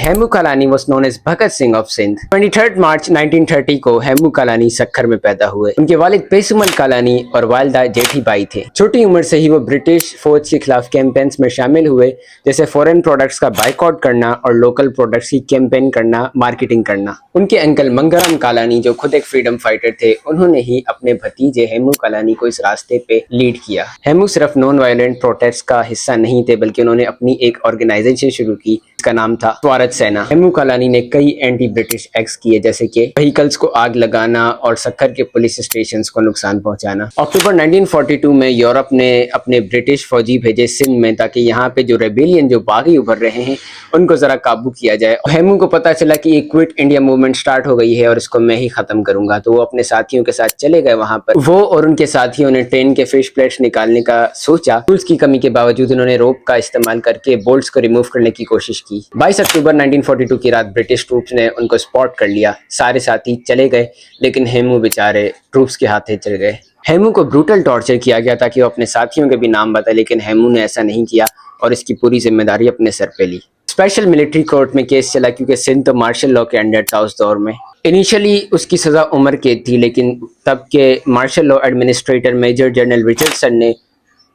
Hemu Kalani was known as Bhagat Singh of Sindh. 23 मार्च 1930 को हेमू कालानी सक्खर में पैदा हुए। उनके वालिद पेसुमल कालानी और वालिदा जेठी बाई थे। छोटी उम्र से ही वो ब्रिटिश फौज के खिलाफ कैंपेन्स में शामिल हुए, जैसे फॉरेन प्रोडक्ट्स का बाइकआउट करना और लोकल प्रोडक्ट्स की कैंपेन करना, मार्केटिंग करना। उनके अंकल मंगराम कालानी, जो खुद एक फ्रीडम फाइटर थे, उन्होंने ही अपने भतीजे हेमू कालानी को इस रास्ते पे लीड किया। हेमू सिर्फ नॉन वायलेंट प्रोटेस्ट का हिस्सा नहीं थे, बल्कि उन्होंने अपनी एक ऑर्गेनाइजेशन शुरू की जिसका नाम था स्वारथ सेना। हेमू कालानी ने कई एंटी ब्रिटिश एक्ट्स किए, जैसे कि व्हीकल्स को आग लगाना और सक्खर के पुलिस स्टेशंस को नुकसान पहुंचाना। अक्टूबर 1942 में यूरोप ने अपने ब्रिटिश फौजी भेजे सिंध में, ताकि यहाँ पे जो रेबेलियन जो बागी उभर रहे हैं उनको जरा काबू किया जाए। हेमू को पता चला कि ये क्विट इंडिया मूवमेंट स्टार्ट हो गई है और इसको मैं ही खत्म करूंगा, तो वो अपने साथियों के साथ चले गए वहां पर। वो और उनके साथियों ने ट्रेन के फिश प्लेट्स निकालने का सोचा। टूल्स की कमी के बावजूद उन्होंने रोप का इस्तेमाल करके बोल्ट्स को रिमूव करने की कोशिश की। 22 अक्टूबर 1942 की रात ब्रिटिश ट्रूप्स ने उनको स्पॉट कर लिया। सारे साथी चले गए, लेकिन हेमू बेचारे ट्रूप्स के हाथे चले गए। हेमू को ब्रूटल टॉर्चर किया गया ताकि वो अपने साथियों के भी नाम बताए, लेकिन हेमू ने ऐसा नहीं किया और इसकी पूरी जिम्मेदारी अपने सर पे ली। स्पेशल मिलिट्री कोर्ट में केस चला, क्योंकि सिंध तो मार्शल लॉ के अंडर था उस दौर में। इनिशियली उसकी सजा उम्र कैद थी, लेकिन तब के martial law administrator major general Richardson ने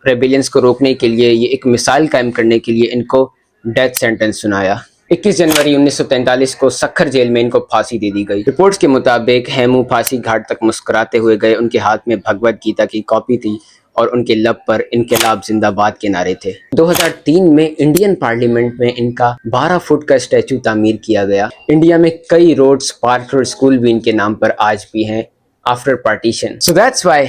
रेबेलियंस को रोकने के लिए, ये एक मिसाल कायम करने के लिए इनको डेथ सेंटेंस सुनाया। 21 जनवरी 1943 को सक्खर जेल में इनको फांसी दे दी गई। रिपोर्ट्स के मुताबिक हेमू फांसी घाट तक मुस्कुराते हुए गए। उनके हाथ में भगवद गीता की कॉपी थी और उनके लब पर इनकलाब जिंदाबाद के नारे थे। 2003 में इंडियन पार्लियामेंट में इनका 12 फुट का स्टैचू तामीर किया गया। इंडिया में कई रोड्स, पार्क और स्कूल भी इनके नाम पर आज भी हैं after partition. So that's why